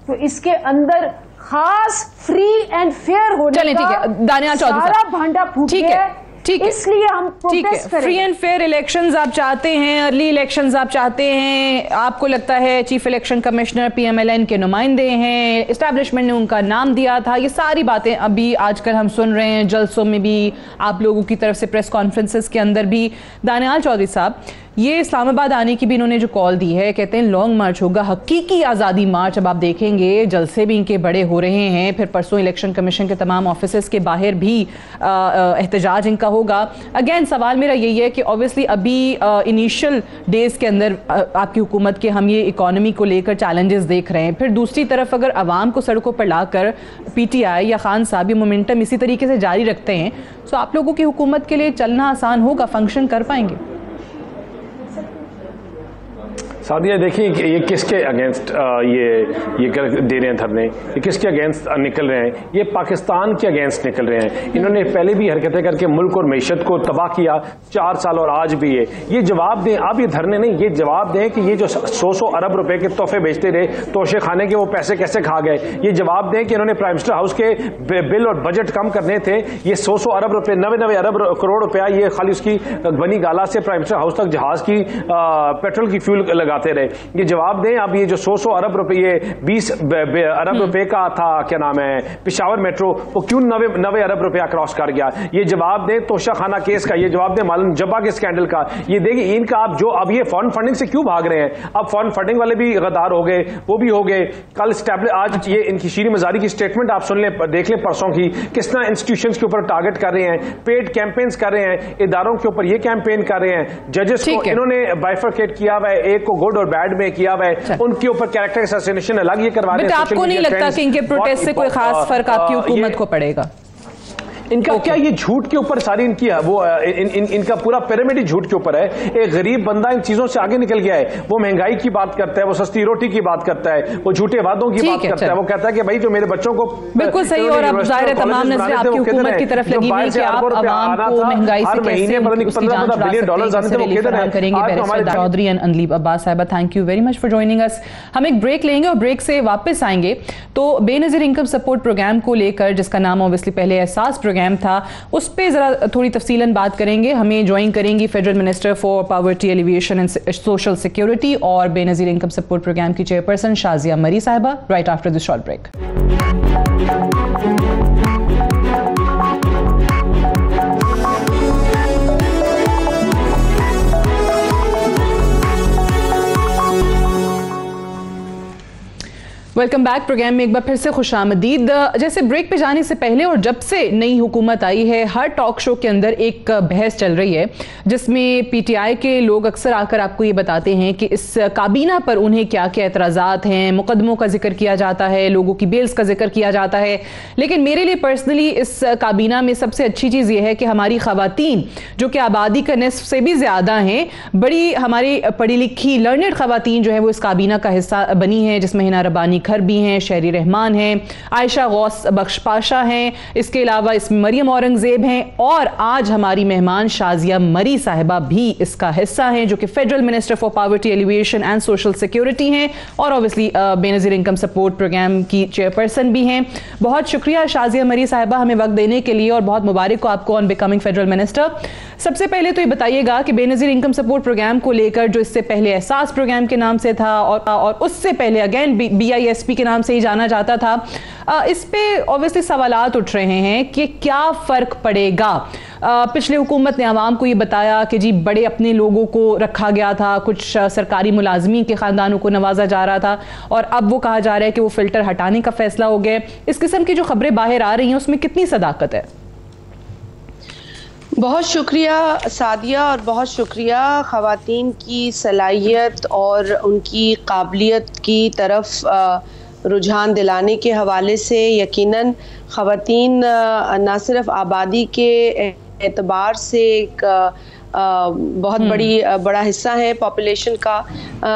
तो इसके अंदर खास फ्री एंड फेयर होने का सारा भांडा फूट गया है, इसलिए हम प्रोटेस्ट करें। फ्री एंड फेयर इलेक्शंस आप चाहते हैं, अर्ली इलेक्शंस आप चाहते हैं, आपको लगता है चीफ इलेक्शन कमिश्नर PMLN के नुमाइंदे हैं, एस्टैब्लिशमेंट ने उनका नाम दिया था, ये सारी बातें अभी आजकल हम सुन रहे हैं, जलसों में भी, आप लोगों की तरफ से प्रेस कॉन्फ्रेंसेस के अंदर भी। दानियाल चौधरी साहब, ये इस्लामाबाद आने की भी इन्होंने जो कॉल दी है, कहते हैं लॉन्ग मार्च होगा, हकीकी आज़ादी मार्च। अब आप देखेंगे जलसे भी इनके बड़े हो रहे हैं, फिर परसों इलेक्शन कमीशन के तमाम ऑफिसेस के बाहर भी एहतजाज इनका होगा। अगेन सवाल मेरा यही है कि ऑब्वियसली अभी इनिशियल डेज के अंदर आपकी हुकूमत के हम ये इकॉनमी को लेकर चैलेंजेस देख रहे हैं, फिर दूसरी तरफ अगर आवाम को सड़कों पर लाकर PTI या खान साहब ये मोमेंटम इसी तरीके से जारी रखते हैं, तो आप लोगों की हुकूमत के लिए चलना आसान होगा, फंक्शन कर पाएंगे? सादिया देखिए ये किसके अगेंस्ट ये दे रहे हैं धरने, ये किसके अगेंस्ट निकल रहे हैं? ये पाकिस्तान के अगेंस्ट निकल रहे हैं। इन्होंने पहले भी हरकतें करके मुल्क और मैशत को तबाह किया, 4 साल और आज भी है। ये जवाब दें, आप ये धरने नहीं, ये जवाब दें कि ये जो 100 अरब रुपए के तोहफे बेचते रहे तोशे खाने के, वो पैसे कैसे खा गए। ये जवाब दें कि इन्होंने प्राइम मिनिस्टर हाउस के बिल और बजट कम करने थे, ये 100 अरब रुपए 99 अरब करोड़ रुपया ये खाली उसकी बनी गाला से प्राइम मिनिस्टर हाउस तक जहाज की पेट्रोल की फ्यूल लगा करवाते रहे, ये जवाब दें। अब ये जो 100 अरब रुपए, ये 20 अरब रुपए का था, क्या नाम है, पेशावर मेट्रो, वो क्यों 90 अरब रुपया क्रॉस कर गया? ये जवाब दें तोशा खाना केस का, ये जवाब दें मालूम जब्बा के स्कैंडल का। ये देखिए इनका आप जो अब ये फॉरेन फंडिंग से क्यों भाग रहे हैं? अब फॉरेन फंडिंग वाले भी गद्दार हो गए, वो भी हो गए। कल आज ये इनकी शीरी मजारी की स्टेटमेंट आप सुन लें, देख लें परसों की, किस तरह इंस्टीट्यूशंस के ऊपर टारगेट कर रहे हैं, पेड कैंपेन्स कर रहे हैं, इदारों के ऊपर ये कैंपेन कर रहे हैं। जजेस को इन्होंने बाइफरकेट किया हुआ है, एक को गुड और बैड में किया हुआ है, उनके ऊपर कैरेक्टर असैसिनेशन अलग ये करवा रहे हैं। आपको नहीं लगता कि इनके प्रोटेस्ट से कोई खास फर्क आपकी हुकूमत को पड़ेगा? इनका क्या ये झूठ के ऊपर सारी इनकी वो इनका पूरा पिरामिड ही झूठ के ऊपर है। एक गरीब बंदा इन चीजों से आगे निकल गया है, वो महंगाई की बात करता है, वो सस्ती रोटी की बात करता है, वो झूठे वादों की बात करता है, वो कहता है कि भाई जो मेरे बच्चों को बिल्कुल सही। और अब जाहिर तमाम नजरें आपकी हुकूमत की तरफ लगी हुई कि आप आवाम को महंगाई से कैसे $15 बिलियन करेंगे। चौधरी एंड अनलीब अब्बास साहिबा, thank you very much for joining us. हम एक ब्रेक लेंगे और ब्रेक से वापस आएंगे तो बेनजीर इनकम सपोर्ट प्रोग्राम को लेकर, जिसका नाम ऑब्वियसली पहले एहसास प्रोग्राम था, उस पे जरा थोड़ी तफसीलन बात करेंगे। हमें ज्वाइन करेंगी federal minister for poverty alleviation and social security और बेनजीर इनकम सपोर्ट प्रोग्राम की चेयरपर्सन शाजिया मरी साहिबा, right after this short break. Welcome back. Programme में एक बार फिर से खुशामदीद। जैसे ब्रेक पे जाने से पहले और जब से नई हुकूमत आई है, हर टॉक शो के अंदर एक बहस चल रही है जिसमें पीटीआई के लोग अक्सर आकर आपको ये बताते हैं कि इस काबीना पर उन्हें क्या क्या एतराज़ात हैं। मुकदमों का जिक्र किया जाता है, लोगों की बेल्स का जिक्र किया जाता है, लेकिन मेरे लिए पर्सनली इस काबीना में सबसे अच्छी चीज़ ये है कि हमारी ख़वातीन जो कि आबादी का निस्फ से भी ज़्यादा हैं, बड़ी हमारी पढ़ी लिखी लर्नड ख़वातीन जो है वो इस काबीना का हिस्सा बनी है, जिसमें हिना रब्बानी खर भी हैं, शहरी रहमान हैं, आयशा गौस बख्श पाशा हैं, इसके अलावा इसमें मरियम औरंगजेब हैं और आज हमारी मेहमान शाजिया मरी साहिबा भी इसका हिस्सा हैं, जो कि federal minister for poverty alleviation and social security हैं और obviously Benazir income support programme की चेयरपर्सन भी हैं। बहुत शुक्रिया शाजिया मरी साहिबा हमें वक्त देने के लिए और बहुत मुबारक हो आपको ऑन बिकमिंग फेडरल मिनिस्टर। सबसे पहले तो ये बताइएगा कि बेनजीर इनकम सपोर्ट प्रोग्राम को लेकर, जो इससे पहले एहसास प्रोग्राम के नाम से था और उससे पहले अगेन BISP के नाम से ही जाना जाता था, इस पे ऑब्वियसली सवालात उठ रहे हैं कि क्या फर्क पड़ेगा। पिछले हुकूमत ने आवाम को ये बताया कि जी बड़े अपने लोगों को रखा गया था, कुछ सरकारी मुलाजमीन के खानदानों को नवाजा जा रहा था और अब वो कहा जा रहा है कि वो फिल्टर हटाने का फैसला हो गया। इस किस्म की जो खबरें बाहर आ रही हैं उसमें कितनी सदाकत है? बहुत शुक्रिया सादिया और बहुत शुक्रिया। ख़वातीन की सलाहियत और उनकी काबिलियत की तरफ रुझान दिलाने के हवाले से यकीनन ख़वातीन न सिर्फ आबादी के एतबार से एक बहुत बड़ा हिस्सा है पॉपुलेशन का,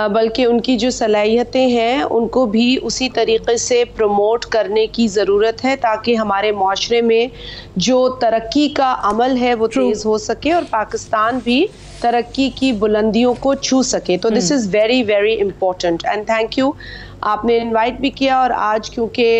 बल्कि उनकी जो सलाहियतें हैं उनको भी उसी तरीके से प्रमोट करने की ज़रूरत है ताकि हमारे माशरे में जो तरक्की का अमल है वो तेज़ हो सके और पाकिस्तान भी तरक्की की बुलंदियों को छू सके। तो this is very very important and thank you. आपने इनवाइट भी किया और आज क्योंकि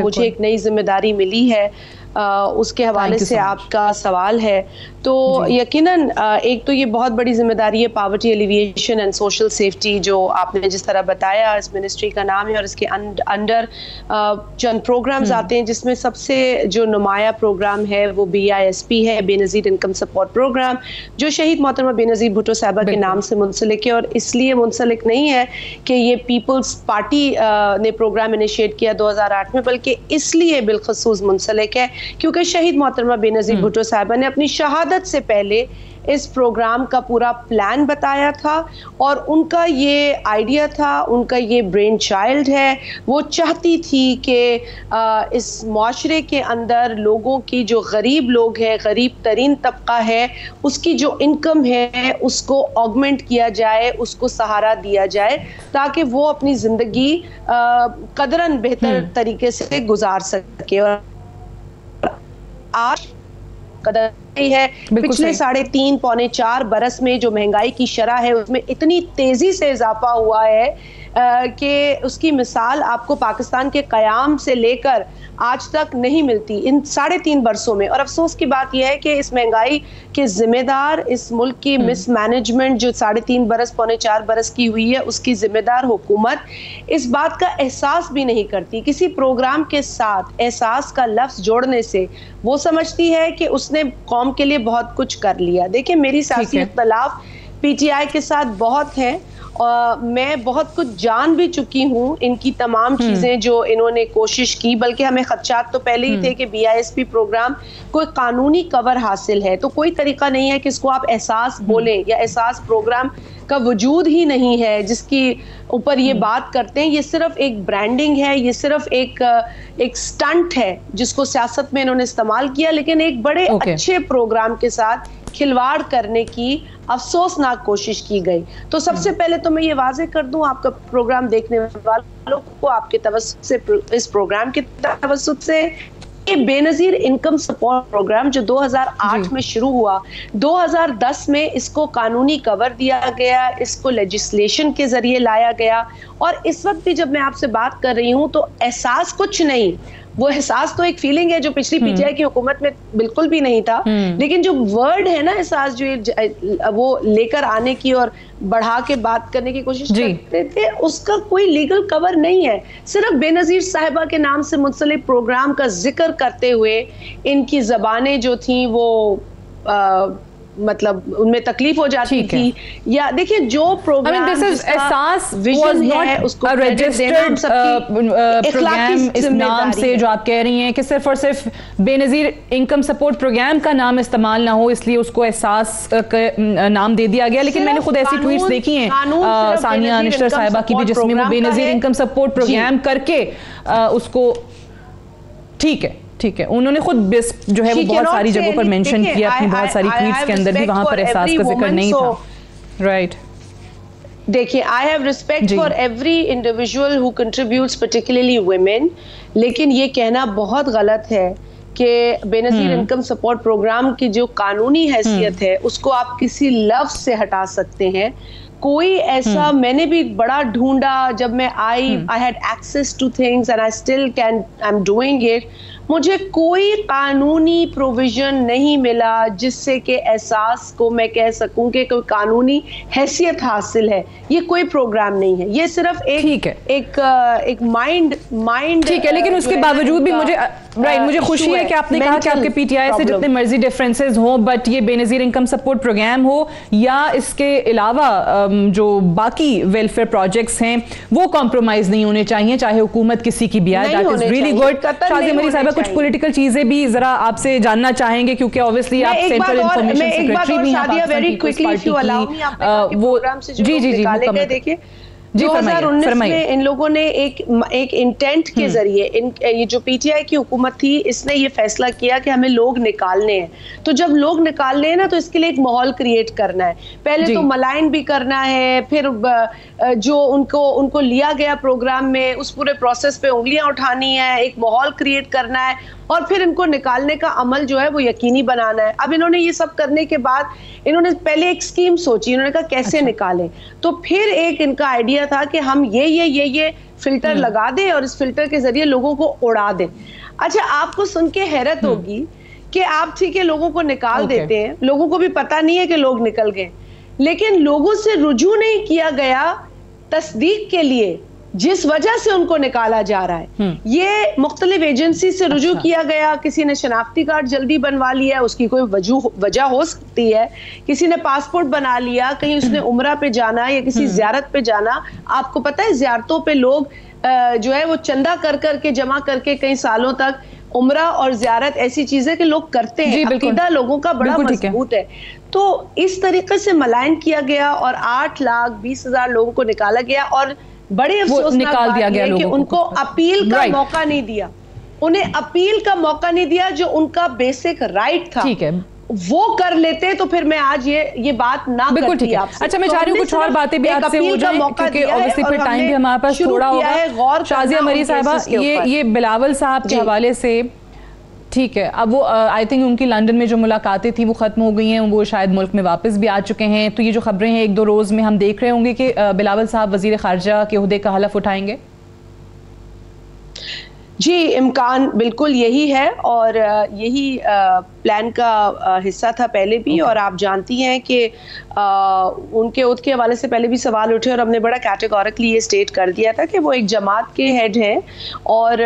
मुझे एक नई जिम्मेदारी मिली है उसके हवाले से आपका सवाल है, तो यकीनन एक तो ये बहुत बड़ी जिम्मेदारी है poverty alleviation and social safety, जो आपने जिस तरह बताया इस मिनिस्ट्री का नाम है और इसके अंडर चंद प्रोग्राम्स आते हैं, जिसमें सबसे जो नुमाया प्रोग्राम है वो BISP है, बेनजीर इनकम सपोर्ट प्रोग्राम, जो शहीद मोहतरमा बेनजीर भुट्टो साहिबा के नाम से मुंसलिक है। और इसलिए मुंसलिक नहीं है कि ये पीपल्स पार्टी ने प्रोग्राम इनिशिएट किया 2008 में, बल्कि इसलिए बिलखसूस मुंसलिक है क्योंकि शहीद मोहतरमा बेनजीर भुट्टो साहिबा ने अपनी शहादत से पहले इस प्रोग्राम का पूरा प्लान बताया था और उनका ये आइडिया था, उनका ये ब्रेन चाइल्ड है। वो चाहती थी कि इस माशरे के अंदर लोगों की जो गरीब लोग हैं, गरीब तरीन तबका है, उसकी जो इनकम है उसको ऑगमेंट किया जाए, उसको सहारा दिया जाए ताकि वो अपनी ज़िंदगी कदरन बेहतर तरीके से गुजार सके। और आज कदर है पिछले 3.5 पौने 4 बरस में जो महंगाई की शरह है उसमें इतनी तेजी से इजाफा हुआ है कि उसकी मिसाल आपको पाकिस्तान के क़याम से लेकर आज तक नहीं मिलती इन 3.5 बरसों में। और अफसोस की बात यह है कि इस महंगाई के जिम्मेदार, इस मुल्क की मिसमैनेजमेंट जो 3.5 बरस, 4 बरस की हुई है, उसकी जिम्मेदार हुकूमत इस बात का एहसास भी नहीं करती। किसी प्रोग्राम के साथ एहसास का लफ्ज़ जोड़ने से वो समझती है कि उसने कौम के लिए बहुत कुछ कर लिया। देखिए, मेरी सियासी इख्तलाफ PTI के साथ बहुत हैं और मैं बहुत कुछ जान भी चुकी हूँ इनकी तमाम चीज़ें जो इन्होंने कोशिश की, बल्कि हमें खदशात तो पहले ही थे कि BISP प्रोग्राम कोई कानूनी कवर हासिल है तो कोई तरीका नहीं है कि इसको आप एहसास बोलें, या एहसास प्रोग्राम का वजूद ही नहीं है जिसकी ऊपर ये बात करते हैं। ये सिर्फ एक ब्रांडिंग है, ये सिर्फ एक स्टंट है जिसको सियासत में इन्होंने इस्तेमाल किया, लेकिन एक बड़े अच्छे प्रोग्राम के साथ खिलवाड़ करने की अफसोसनाक कोशिश की गई। तो सबसे पहले तो मैं ये वाजे कर दूं आपका प्रोग्राम देखने वालों को, आपके तवज्जुह से, इस प्रोग्राम के तवज्जुह से, ये बेनजीर इनकम सपोर्ट प्रोग्राम जो 2008 में शुरू हुआ, 2010 में इसको कानूनी कवर दिया गया, इसको लेजिस्लेशन के जरिए लाया गया। और इस वक्त भी जब मैं आपसे बात कर रही हूँ तो एहसास कुछ नहीं, वो एहसास तो एक फीलिंग है जो पिछली PTI की हुकूमत में बिल्कुल भी नहीं था। लेकिन जो वर्ड है ना एहसास, जो वो लेकर आने की और बढ़ा के बात करने की कोशिश करते थे, उसका कोई लीगल कवर नहीं है। सिर्फ बेनजीर साहिबा के नाम से मुंसलिक प्रोग्राम का जिक्र करते हुए इनकी जबानें जो थी वो मतलब उनमें तकलीफ हो जाती थी। या देखिए, जो प्रोग्राम एहसास विजन है उसको रजिस्टर्ड प्रोग्राम इस नाम से जो आप कह रही हैं कि सिर्फ और सिर्फ बेनजीर इनकम सपोर्ट प्रोग्राम का नाम इस्तेमाल ना हो इसलिए उसको एहसास नाम दे दिया गया। लेकिन मैंने खुद ऐसी ट्वीट्स देखी हैं सानिया निश्तर साहिबा की भी, जिसमें वो बेनजीर इनकम सपोर्ट प्रोग्राम करके उसको ठीक है उन्होंने खुद जो है वो बहुत सारी जगहों पर मेंशन किया अपनी बहुत सारी ट्वीट्स के अंदर भी, वहां पर एहसास का जिक्र नहीं था। राइट, देखिए, I have respect for every individual who contributes, particularly women, लेकिन ये कहना बहुत गलत है कि बेनजीर इनकम सपोर्ट प्रोग्राम की जो कानूनी हैसियत है उसको आप किसी लफ्ज से हटा सकते हैं। कोई ऐसा मैंने भी बड़ा ढूंढा, जब मैं I had access to things and I still can, I am doing it, मुझे कोई कानूनी प्रोविजन नहीं मिला जिससे कि एहसास को मैं कह सकूं कि कोई कानूनी हैसियत हासिल है। ये कोई प्रोग्राम नहीं है, ये सिर्फ एक माइंड ठीक है। लेकिन उसके बावजूद भी मुझे खुशी है कि आपने कहा कि आपके PTI से जितने मर्जी डिफरेंसेस हो, बट ये बेनजीर इनकम सपोर्ट प्रोग्राम हो या इसके अलावा जो बाकी वेलफेयर प्रोजेक्ट्स हैं वो कॉम्प्रोमाइज नहीं होने चाहिए, चाहे हुकूमत किसी की भी आए। That is really good. Shazia मरीज़ साहिबा, कुछ पॉलिटिकल चीजें भी जरा आपसे जानना चाहेंगे क्योंकि ऑब्वियसली आप सेंट्रल इंफॉर्मेशन सेक्रेटरी भी हैं। वो जी देखिए, 2019 में इन लोगों ने एक इंटेंट के जरिए ये जो PTI की हुकूमत थी, इसने ये फैसला किया कि हमें लोग निकालने हैं। तो जब लोग निकालने हैं ना, तो इसके लिए एक माहौल क्रिएट करना है। पहले तो मलाइन भी करना है, फिर जो उनको लिया गया प्रोग्राम में उस पूरे प्रोसेस पे उंगलियां उठानी है, एक माहौल क्रिएट करना है, और फिर इनको निकालने का अमल जो है वो यकीनी बनाना है। अब इन्होंने ये सब करने के बाद इन्होंने पहले एक स्कीम सोची, इन्होंने कहा कैसे निकालें। तो फिर एक इनका आइडिया था कि हम ये फिल्टर लगा दें और इस फिल्टर के जरिए लोगों को उड़ा दें। अच्छा, आपको सुन के हैरत होगी कि आप ठीक है लोगों को निकाल देते हैं, लोगों को भी पता नहीं है कि लोग निकल गए, लेकिन लोगों से रुजू नहीं किया गया तस्दीक के लिए जिस वजह से उनको निकाला जा रहा है। ये मुख्तलिफ एजेंसी से रुजू किया गया, किसी ने शनाख्ती कार्ड जल्दी बनवा लिया, उसकी कोई वजह हो सकती है, किसी ने पासपोर्ट बना लिया, कहीं उसने उम्रा पे जाना या किसी ज़ियारत पे जाना। आपको पता है ज़ियारतों पे लोग जो है वो चंदा कर करके जमा करके कई सालों तक उम्रा और ज़ियारत ऐसी चीजें कि लोग करते हैं, अकीदा लोगों का बड़ा मजबूत है। तो इस तरीके से मलायन किया गया और 8,20,000 लोगों को निकाला गया और बड़े अफसोसनाक बात यह है कि उनको अपील का मौका नहीं दिया, उन्हें अपील का मौका नहीं दिया जो उनका बेसिक राइट था। ठीक है, वो कर लेते तो फिर मैं आज ये बात ना करती आपसे। अच्छा, मैं चाह रही हूँ कुछ और बातें भी आपसे हो जाएं क्योंकि ऑब्वियसली फिर टाइम भी हमारे पास थोड़ा होगा। शाज़िया मरीज़ साहिबा, ये बिलावल साहब के हवाले से ठीक है, अब वो आई थिंक उनकी लंदन में जो मुलाकातें थी वो ख़त्म हो गई हैं, वो शायद मुल्क में वापस भी आ चुके हैं। तो ये जो खबरें हैं 1-2 रोज़ में हम देख रहे होंगे कि बिलावल साहब वज़ीर ख़ारजा के ओहदे का हलफ उठाएंगे। जी, इम्कान बिल्कुल यही है और यही प्लान का हिस्सा था पहले भी। और आप जानती हैं कि उनके ओहद के हवाले से पहले भी सवाल उठे और हमने बड़ा कैटेगोरिकली ये स्टेट कर दिया था कि वो एक जमात के हेड हैं और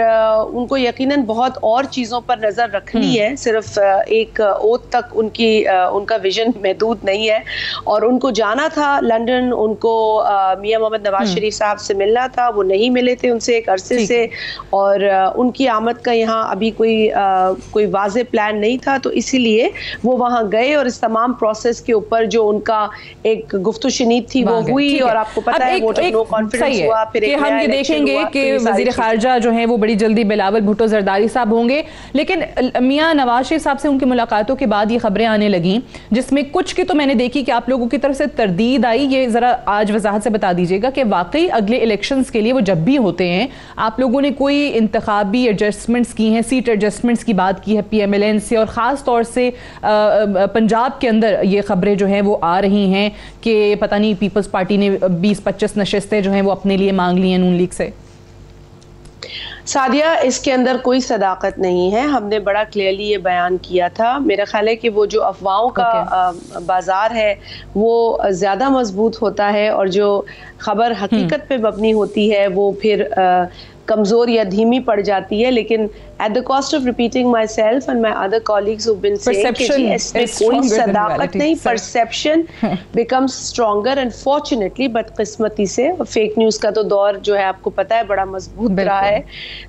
उनको यकीनन बहुत और चीज़ों पर नज़र रखनी है, सिर्फ एक ओहद तक उनका विजन महदूद नहीं है। और उनको जाना था लंदन, उनको मियां मोहम्मद नवाज शरीफ साहब से मिलना था, वो नहीं मिले थे उनसे एक अरसे से, और उनकी आमद का यहाँ अभी कोई वाज़े प्लान नहीं था, तो इसीलिए वो वहाँ गए और इस तमाम प्रोसेस के ऊपर जो उनका एक गुफ्तशनीद थी वो हुई। और आपको पता है वोट ऑफ नो कॉन्फिडेंस हुआ, फिर एक हम ये देखेंगे कि वज़ीर ख़ारजा जो हैं वो बड़ी जल्दी बिलावल भुट्टो जरदारी साहब होंगे। लेकिन मियां नवाज शरीफ साहब से उनकी मुलाकातों के बाद ये खबरें आने लगी जिसमें कुछ की तो मैंने देखी कि आप लोगों की तरफ से तरदीद आई, ये ज़रा आज वजाहत से बता दीजिएगा कि वाकई अगले इलेक्शंस के लिए वो जब भी होते हैं आप लोगों ने कोई इंतखाबी एडजस्टमेंट्स की हैं, सीट एडजस्टमेंट्स की बात की है PMLN से, और ख़ास तौर से पंजाब के अंदर ये खबरें जो हैं वो आ रही हैं कि पता नहीं पीपल्स पार्टी ने 20-25 नशिस्तें जो हैं वो अपने लिए मांग ली हैं नून लीग से। सादिया, इसके अंदर कोई सदाकत नहीं है, हमने बड़ा क्लियरली ये बयान किया था। मेरा ख्याल है कि वो जो अफवाहों का बाजार है वो ज़्यादा मजबूत होता है और जो खबर हकीकत पे मबनी होती है वो फिर कमज़ोर या धीमी पड़ जाती है। लेकिन at the cost of repeating myself and my other colleagues who've been saying कि इसमें कोई सदाकत नहीं, perception becomes stronger and fortunately but किस्मती से फेक न्यूज़ का तो दौर जो है आपको पता है बड़ा मजबूत रहा है,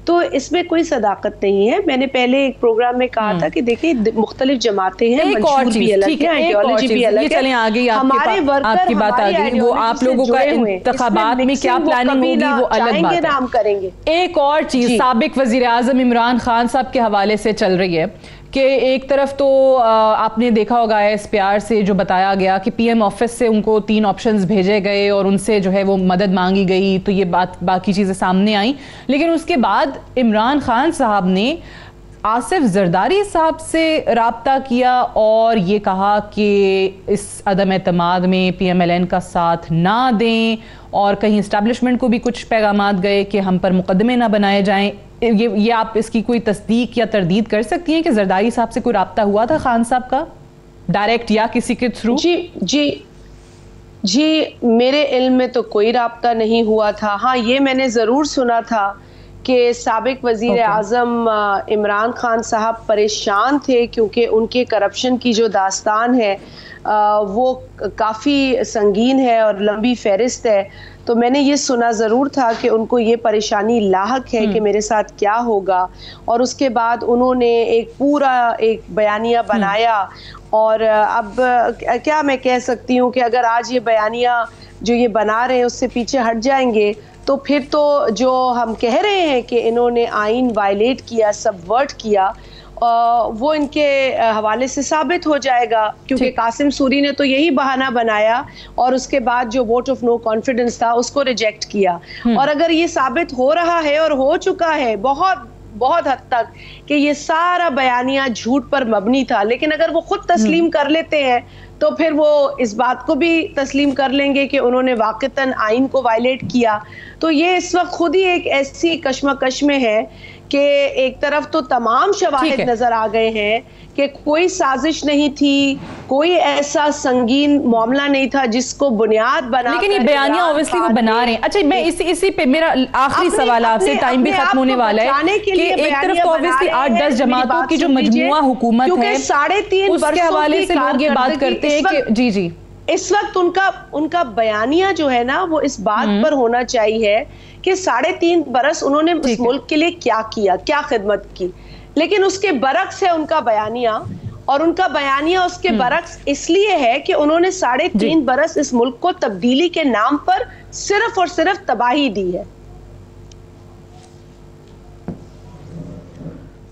तो इसमें कोई सदाकत नहीं है। मैंने पहले एक प्रोग्राम में कहा था कि देखिए मुख्तलिफ जमातें हैं, मंशूर भी अलग है, आइडियोलॉजी भी अलग है। हमारे आपकी बात आ गई, वो आप लोगों का इंतखाबात में क्या प्लानिंग होगी वो अलग बात है, नाम करेंगे। एक और चीज साबिक वजीर आजम इमरान खान साहब के हवाले से चल रही है कि एक तरफ तो आपने देखा होगा SPR से जो बताया गया कि PM ऑफिस से उनको 3 ऑप्शंस भेजे गए और उनसे जो है वो मदद मांगी गई, तो ये बाकी चीज़ें सामने आई। लेकिन उसके बाद इमरान खान साहब ने आसिफ जरदारी साहब से राब्ता किया और ये कहा कि इस अदम एतमाद में PMLN का साथ ना दें, और कहीं इस्टेब्लिशमेंट को भी कुछ पैगामात गए कि हम पर मुकदमे ना बनाए जाएं। ये आप इसकी कोई तस्दीक या तरदीद कर सकती हैं कि जरदारी साहब से कोई राब्ता हुआ था खान साहब का डायरेक्ट या किसी के थ्रू? जी, मेरे इल्म में तो कोई राब्ता नहीं हुआ था। हाँ, ये मैंने ज़रूर सुना था कि साबिक वज़ीर आज़म इमरान खान साहब परेशान थे क्योंकि उनके करप्शन की जो दास्तान है वो काफ़ी संगीन है और लंबी फहरिस्त है। तो मैंने ये सुना ज़रूर था कि उनको ये परेशानी लाहक है कि मेरे साथ क्या होगा, और उसके बाद उन्होंने एक बयानिया बनाया। और अब क्या मैं कह सकती हूँ कि अगर आज ये बयानिया जो ये बना रहे हैं उससे पीछे हट जाएंगे तो फिर तो जो हम कह रहे हैं कि इन्होंने आइन वायलेट किया, सबवर्ट किया, वो इनके हवाले से साबित हो जाएगा। क्योंकि कासिम सूरी ने तो यही बहाना बनाया और उसके बाद जो वोट ऑफ नो कॉन्फिडेंस था उसको रिजेक्ट किया। और अगर ये साबित हो रहा है और हो चुका है बहुत हद तक कि ये सारा बयानिया झूठ पर मबनी था, लेकिन अगर वो खुद तस्लीम कर लेते हैं तो फिर वो इस बात को भी तस्लीम कर लेंगे कि उन्होंने वाक़तन आइन को वायलेट किया। तो ये इस वक्त खुद ही एक ऐसी कश्मकश में है कि एक तरफ तो तमाम शवाहिद नजर आ गए हैं कि कोई साजिश नहीं थी, कोई ऐसा संगीन मामला नहीं था जिसको बुनियाद बना, लेकिन ये बयानिया ऑब्वियसली वो बना रहे हैं। अच्छा, मैं इसी पे मेरा आखिरी सवाल आपसे, टाइम भी खत्म होने वाला है, कि एक तरफ तो ऑब्वियसली 8-10 जमातों की जो मजमुआ हुकूमत है 3.5 उसके हवाले से लोग ये बात करते हैं कि जी इस वक्त उनका बयानिया जो है ना वो इस बात पर होना चाहिए कि 3.5 बरस उन्होंने इस मुल्क के लिए क्या किया, क्या खिदमत की। लेकिन उसके बरक्स है उनका बयानिया, और उनका बयानिया उसके बरक्स इसलिए है कि उन्होंने 3.5 बरस इस मुल्क को तब्दीली के नाम पर सिर्फ और सिर्फ तबाही दी है।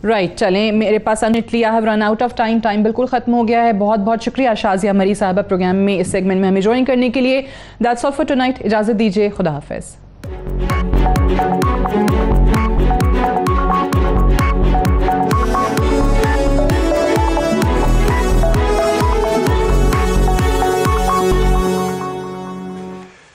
राइट, चलें, मेरे पास unfortunately I have run out of time बिल्कुल ख़त्म हो गया है। बहुत बहुत शुक्रिया शाजिया मरी साहबा प्रोग्राम में इस सेगमेंट में हमें ज्वाइन करने के लिए। दैट्स ऑल फॉर टुनाइट, इजाज़त दीजिए, खुदा हाफिज़।